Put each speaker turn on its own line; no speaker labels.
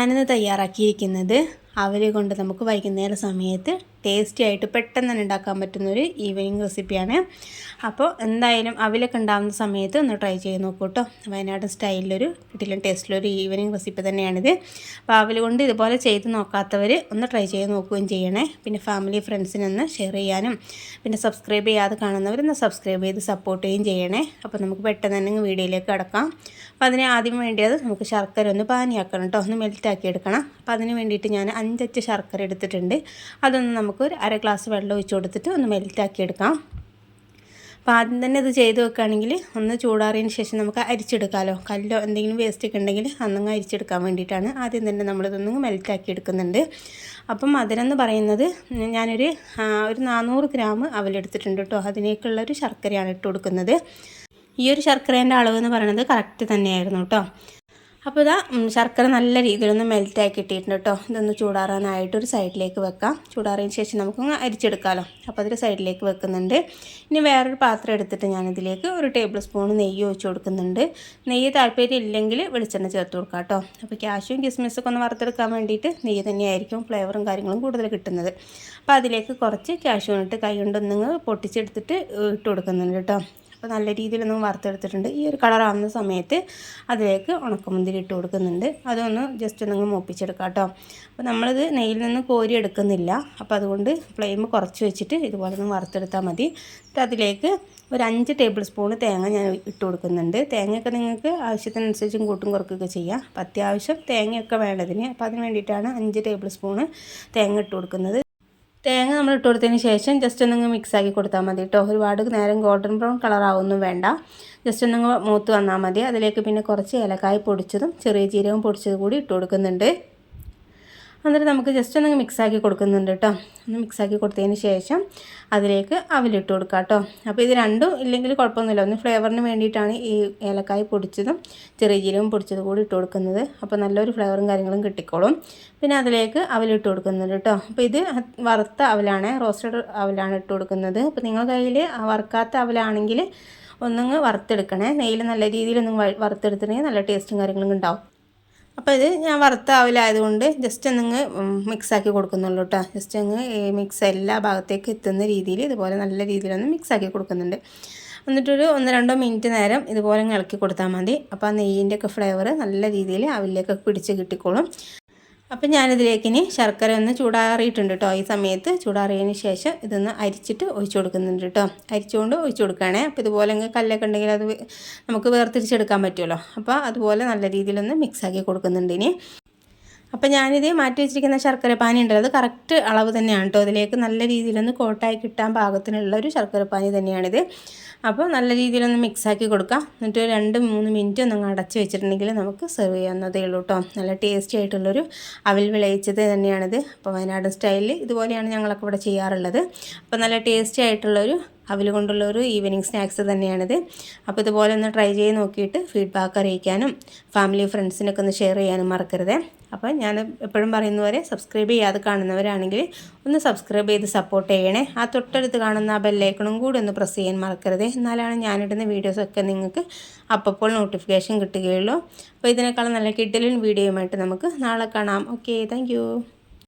ഞാനിന്ന് തയ്യാറാക്കിയിരിക്കുന്നത് അവൽ കൊണ്ട് നമുക്ക് വൈകുന്നേര സമയത്ത് ടേസ്റ്റി ആയിട്ട് പെട്ടെന്ന് തന്നെ ഉണ്ടാക്കാൻ പറ്റുന്നൊരു ഈവനിങ് റെസിപ്പിയാണ്. അപ്പോൾ എന്തായാലും അവലൊക്കെ ഉണ്ടാകുന്ന സമയത്ത് ഒന്ന് ട്രൈ ചെയ്ത് നോക്കൂ കേട്ടോ. വയനാട് സ്റ്റൈലിലൊരു കിട്ടില്ല ടേസ്റ്റിലൊരു ഈവനിങ് റെസിപ്പി തന്നെയാണിത്. അപ്പോൾ അവൽ കൊണ്ട് ഇതുപോലെ ചെയ്ത് നോക്കാത്തവർ ഒന്ന് ട്രൈ ചെയ്ത് നോക്കുകയും ചെയ്യണേ. പിന്നെ ഫാമിലി ഫ്രണ്ട്സിനൊന്ന് ഷെയർ ചെയ്യാനും പിന്നെ സബ്സ്ക്രൈബ് ചെയ്യാതെ കാണുന്നവരൊന്ന് സബ്സ്ക്രൈബ് ചെയ്ത് സപ്പോർട്ട് ചെയ്യുകയും ചെയ്യണേ. അപ്പോൾ നമുക്ക് പെട്ടെന്ന് തന്നെ വീഡിയോയിലേക്ക് കടക്കാം. അപ്പോൾ അതിന് ആദ്യം വേണ്ടിയത് നമുക്ക് ശർക്കര ഒന്ന് പാനിയാക്കണം കേട്ടോ, ഒന്ന് മെൽറ്റാക്കി എടുക്കണം. അപ്പോൾ അതിന് വേണ്ടിയിട്ട് ഞാൻ 5 ശർക്കര എടുത്തിട്ടുണ്ട്. അതൊന്ന് നമുക്ക് ഒരു അര ഗ്ലാസ് വെള്ളം ഒഴിച്ച് കൊടുത്തിട്ട് ഒന്ന് മെൽറ്റാക്കി എടുക്കാം. അപ്പോൾ ആദ്യം തന്നെ ഇത് ചെയ്ത് വെക്കുകയാണെങ്കിൽ ഒന്ന് ചൂടാറിയതിന് ശേഷം നമുക്ക് അരിച്ചെടുക്കാമല്ലോ. കല്ലോ എന്തെങ്കിലും വേസ്റ്റ് ഒക്കെ ഉണ്ടെങ്കിൽ അന്നങ്ങ് അരിച്ചെടുക്കാൻ വേണ്ടിയിട്ടാണ് ആദ്യം തന്നെ നമ്മളിതൊന്ന് മെൽറ്റാക്കി എടുക്കുന്നുണ്ട്. അപ്പം മധുരം പറയുന്നത് ഞാനൊരു 400 ഗ്രാം അവലെടുത്തിട്ടുണ്ട് കേട്ടോ. അതിനേക്കുള്ളൊരു ശർക്കരയാണ് ഇട്ട് കൊടുക്കുന്നത്. ഈ ഒരു ശർക്കരേൻ്റെ അളവ് എന്ന് പറയുന്നത് കറക്റ്റ് തന്നെയായിരുന്നു കേട്ടോ. അപ്പോൾ ഇതാ ശർക്കര നല്ല രീതിയിലൊന്ന് മെൽറ്റാക്കി ഇട്ടിട്ടുണ്ട് കേട്ടോ. ഇതൊന്ന് ചൂടാറാനായിട്ട് ഒരു സൈഡിലേക്ക് വെക്കാം. ചൂടാറിയതിന് ശേഷം നമുക്കൊന്ന് അരിച്ചെടുക്കാമല്ലോ. അപ്പോൾ അതൊരു സൈഡിലേക്ക് വെക്കുന്നുണ്ട്. ഇനി വേറൊരു പാത്രം എടുത്തിട്ട് ഞാനിതിലേക്ക് 1 ടേബിൾ സ്പൂൺ നെയ്യ് ഒഴിച്ച് കൊടുക്കുന്നുണ്ട്. നെയ്യ് താല്പര്യം ഇല്ലെങ്കിൽ വെളിച്ചെണ്ണ ചേർത്ത് കൊടുക്കാം കേട്ടോ. അപ്പോൾ കാഷ്യൂം കിസ്മിസൊക്കെ ഒന്ന് വറുത്തെടുക്കാൻ വേണ്ടിയിട്ട് നെയ്യ് തന്നെയായിരിക്കും ഫ്ലേവറും കാര്യങ്ങളും കൂടുതൽ കിട്ടുന്നത്. അപ്പോൾ അതിലേക്ക് കുറച്ച് കാഷ്യൂ ഇട്ട് കൈ കൊണ്ടൊന്ന് പൊട്ടിച്ചെടുത്തിട്ട് ഇട്ട് കൊടുക്കുന്നുണ്ട് കേട്ടോ. അപ്പോൾ നല്ല രീതിയിലൊന്നും വറുത്തെടുത്തിട്ടുണ്ട്. ഈ ഒരു കളറാവുന്ന സമയത്ത് അതിലേക്ക് ഉണക്കമുന്തിരി ഇട്ട് കൊടുക്കുന്നുണ്ട്. അതൊന്ന് ജസ്റ്റ് ഒന്ന് മൂപ്പിച്ചെടുക്കാം കേട്ടോ. അപ്പോൾ നമ്മളിത് നെയ്യിൽ നിന്ന് കോരി എടുക്കുന്നില്ല. അപ്പോൾ അതുകൊണ്ട് ഫ്ലെയിം കുറച്ച് വെച്ചിട്ട് ഇതുപോലെ ഒന്ന് വറുത്തെടുത്താൽ മതി. അതിലേക്ക് ഒരു 5 ടേബിൾ സ്പൂൺ തേങ്ങ ഞാൻ ഇട്ട് കൊടുക്കുന്നുണ്ട്. തേങ്ങയൊക്കെ നിങ്ങൾക്ക് ആവശ്യത്തിനനുസരിച്ചും കൂട്ടും കുറക്കുകയൊക്കെ ചെയ്യാം. അപ്പോൾ അത്യാവശ്യം തേങ്ങയൊക്കെ വേണ്ടതിന്. അപ്പോൾ അതിന് വേണ്ടിയിട്ടാണ് 5 ടേബിൾ സ്പൂൺ തേങ്ങ ഇട്ട് കൊടുക്കുന്നത്. തേങ്ങ നമ്മൾ ഇട്ട് കൊടുത്തതിന് ശേഷം ജസ്റ്റ് ഒന്നങ്ങ് മിക്സാക്കി കൊടുത്താൽ മതി കേട്ടോ. ഒരുപാട് നേരം ഗോൾഡൻ ബ്രൗൺ കളറാവൊന്നും വേണ്ട. ജസ്റ്റ് ഒന്നങ്ങ് മൂത്ത് വന്നാൽ മതി. അതിലേക്ക് പിന്നെ കുറച്ച് ഏലക്കായ പൊടിച്ചതും ചെറിയ ജീരകം പൊടിച്ചതും കൂടി ഇട്ട് കൊടുക്കുന്നുണ്ട്. എന്നിട്ട് നമുക്ക് ജസ്റ്റ് ഒന്ന് മിക്സാക്കി കൊടുക്കുന്നുണ്ട് കേട്ടോ. ഒന്ന് മിക്സാക്കി കൊടുത്തതിന് ശേഷം അതിലേക്ക് അവലിട്ട് കൊടുക്കുക കേട്ടോ. അപ്പോൾ ഇത് രണ്ടും ഇല്ലെങ്കിൽ കുഴപ്പമൊന്നുമില്ല. ഒന്ന് ഫ്ലേവറിന് വേണ്ടിയിട്ടാണ് ഈ ഏലക്കായ പൊടിച്ചതും ചെറിയ ജീരകം പൊടിച്ചതും കൂടി ഇട്ട് കൊടുക്കുന്നത്. അപ്പോൾ നല്ലൊരു ഫ്ലേവറും കാര്യങ്ങളും കിട്ടിക്കോളും. പിന്നെ അതിലേക്ക് അവലിട്ട് കൊടുക്കുന്നുണ്ട് കേട്ടോ. അപ്പോൾ ഇത് വറുത്ത അവലാണ്, റോസ്റ്റഡ് അവലാണ് ഇട്ട് കൊടുക്കുന്നത്. അപ്പോൾ നിങ്ങളുടെ കയ്യിൽ വറുക്കാത്ത അവലാണെങ്കിൽ ഒന്നങ്ങ് വറുത്തെടുക്കണേ. നെയ്യിൽ നല്ല രീതിയിലൊന്നും വറുത്തെടുത്തിട്ടുണ്ടെങ്കിൽ നല്ല ടേസ്റ്റും കാര്യങ്ങളും ഉണ്ടാവും. അപ്പോൾ ഇത് ഞാൻ വറുത്ത അവലായതുകൊണ്ട് ജസ്റ്റ് ഒന്നങ്ങ് മിക്സാക്കി കൊടുക്കുന്നുള്ളൂ കേട്ടോ. ജസ്റ്റ് അങ്ങ് മിക്സ് എല്ലാ ഭാഗത്തേക്ക് എത്തുന്ന രീതിയിൽ ഇതുപോലെ നല്ല രീതിയിലൊന്ന് മിക്സാക്കി കൊടുക്കുന്നുണ്ട്. എന്നിട്ടൊരു 1-2 മിനിറ്റ് നേരം ഇതുപോലെ ഇളക്കി കൊടുത്താൽ മതി. അപ്പോൾ ആ നെയ്യിൻ്റെ ഒക്കെ ഫ്ലേവർ നല്ല രീതിയിൽ അവലിലേക്കൊക്കെ പിടിച്ച് കിട്ടിക്കോളും. അപ്പം ഞാനിതിലേക്ക് ഇനി ശർക്കര ഒന്ന് ചൂടാറിയിട്ടുണ്ട് കേട്ടോ. ഈ സമയത്ത് ചൂടാറിയതിന് ശേഷം ഇതൊന്ന് അരിച്ചിട്ട് ഒഴിച്ചു കൊടുക്കുന്നുണ്ട് കേട്ടോ. അരിച്ചുകൊണ്ട് ഒഴിച്ചു കൊടുക്കുകയാണേ. അപ്പോൾ ഇതുപോലെ കല്ലൊക്കെ ഉണ്ടെങ്കിൽ അത് നമുക്ക് വേർതിരിച്ചെടുക്കാൻ പറ്റുമല്ലോ. അപ്പോൾ അതുപോലെ നല്ല രീതിയിലൊന്ന് മിക്സാക്കി കൊടുക്കുന്നുണ്ട് ഇനി. അപ്പോൾ ഞാനിത് മാറ്റി വെച്ചിരിക്കുന്ന ശർക്കര പാനി ഉണ്ടല്ലോ, അത് കറക്റ്റ് അളവ് തന്നെയാണ് കേട്ടോ. അതിലേക്ക് നല്ല രീതിയിലൊന്ന് കോട്ടായി കിട്ടാൻ പാകത്തിനുള്ള ഒരു ശർക്കര പാനി തന്നെയാണിത്. അപ്പോൾ നല്ല രീതിയിലൊന്ന് മിക്സാക്കി കൊടുക്കാം. എന്നിട്ട് 2-3 മിനിറ്റ് ഒന്നങ്ങ് അടച്ച് വെച്ചിട്ടുണ്ടെങ്കിൽ നമുക്ക് സെർവ് ചെയ്യാവുന്നതേ ഉള്ളൂ കേട്ടോ. നല്ല ടേസ്റ്റി ആയിട്ടുള്ളൊരു അവൽ വിളയിച്ചത് തന്നെയാണിത്. അപ്പോൾ വയനാട് സ്റ്റൈലിൽ ഇതുപോലെയാണ് ഞങ്ങളൊക്കെ ഇവിടെ ചെയ്യാറുള്ളത്. അപ്പോൾ നല്ല ടേസ്റ്റി ആയിട്ടുള്ളൊരു അവൽ കൊണ്ടുള്ള ഒരു ഈവനിങ് സ്നാക്സ് തന്നെയാണിത്. അപ്പോൾ ഇതുപോലെ ഒന്ന് ട്രൈ ചെയ്ത് നോക്കിയിട്ട് ഫീഡ്ബാക്ക് അറിയിക്കാനും ഫാമിലി ഫ്രണ്ട്സിനൊക്കെ ഒന്ന് ഷെയർ ചെയ്യാനും മറക്കരുത്. അപ്പോൾ ഞാൻ എപ്പോഴും പറയുന്ന പോലെ സബ്സ്ക്രൈബ് ചെയ്യാതെ കാണുന്നവരാണെങ്കിൽ ഒന്ന് സബ്സ്ക്രൈബ് ചെയ്ത് സപ്പോർട്ട് ചെയ്യണേ. ആ തൊട്ടടുത്ത് കാണുന്ന ആ ബെല്ലൈക്കണും കൂടി ഒന്ന് പ്രസ് ചെയ്യാൻ മറക്കരുത്. എന്നാലാണ് ഞാനിടുന്ന വീഡിയോസൊക്കെ നിങ്ങൾക്ക് അപ്പോൾ നോട്ടിഫിക്കേഷൻ കിട്ടുകയുള്ളൂ. അപ്പോൾ ഇതിനേക്കാളും നല്ല കിഡിലൻ വീഡിയോയുമായിട്ട് നമുക്ക് നാളെ കാണാം. Okay, thank